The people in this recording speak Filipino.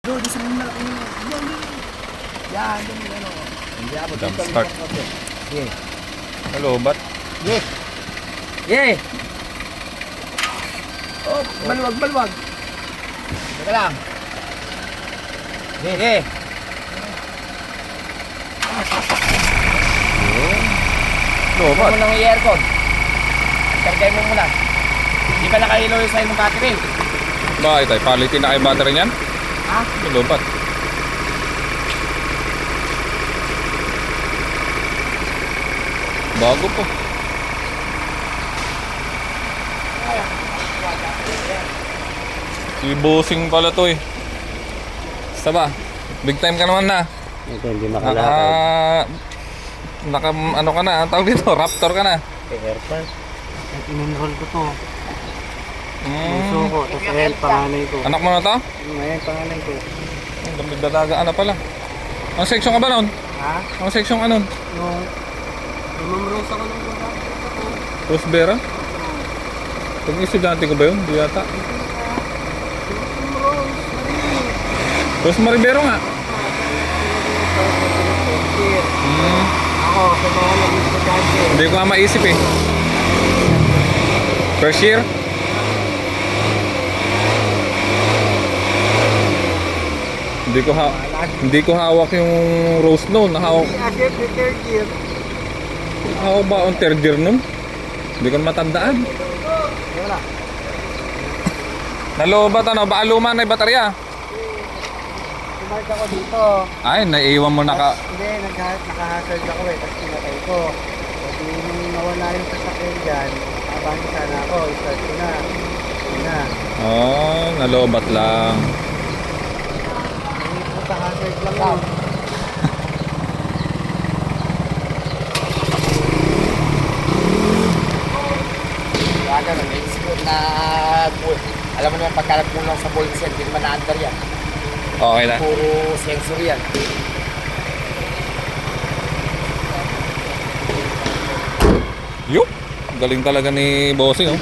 Doon sa mga malaki yun. Yan, doon yung ano. Hindi ako. Jump start. Yeah. Hello, bat? Yeah. Yeah. Oh, maluwag, maluwag. Teka lang. Yeah, yeah. Hello, bat? Muna yung aircon. Kargay mo muna. Hindi pa nakahilo yung sa'yo ng battery. Bakit ay palitin na kayo battery niyan? Ha? Hello, bat? Bago po. Si bossing pala to eh. Basta ba? Big time ka naman na. Ito hindi Naka... makalakad. Naka ano ka na? Ang tawag dito? Raptor ka na. Airpan. At in-enroll ko to. Puso Mm. ko. Tapos ayan, panganay ko. Anak mo na to? Ayan, panganay ko. Ang dami dalagaan na pala. Ang section ka ba nun? Ha? Ang section ka nun? Nung... Lumamros ako ng baba. Rose Vera? Pag estudyante ko ba yun? Di yata. Rosemary Vero nga. Hmm. Ako, sa mga naging estudyante. Hindi ko nga maisip eh. First year? Hindi ko hawak yung rose noon. Hawak Siyempre, third year. ba on third year noon? Hindi ko na matandaan. Wala. Nalobat ano? Baka luma na yung baterya. Tumark ako dito. Ay, naiiwan mo naka... Hindi, naka-hazard ako eh. Tapos pinatay ko. Kasi nung nawala yung sasakyan dyan, abang sana ako. I-start ko na. Yun na. Oh, nalobat lang. Naka-hazard lang yun. Wala na, naisip ko na alam mo naman pagka nagkulang sa bolt set, hindi naman na-under yan. Okay na. Puro sensor yan. Yup! Galing talaga ni bossing oh.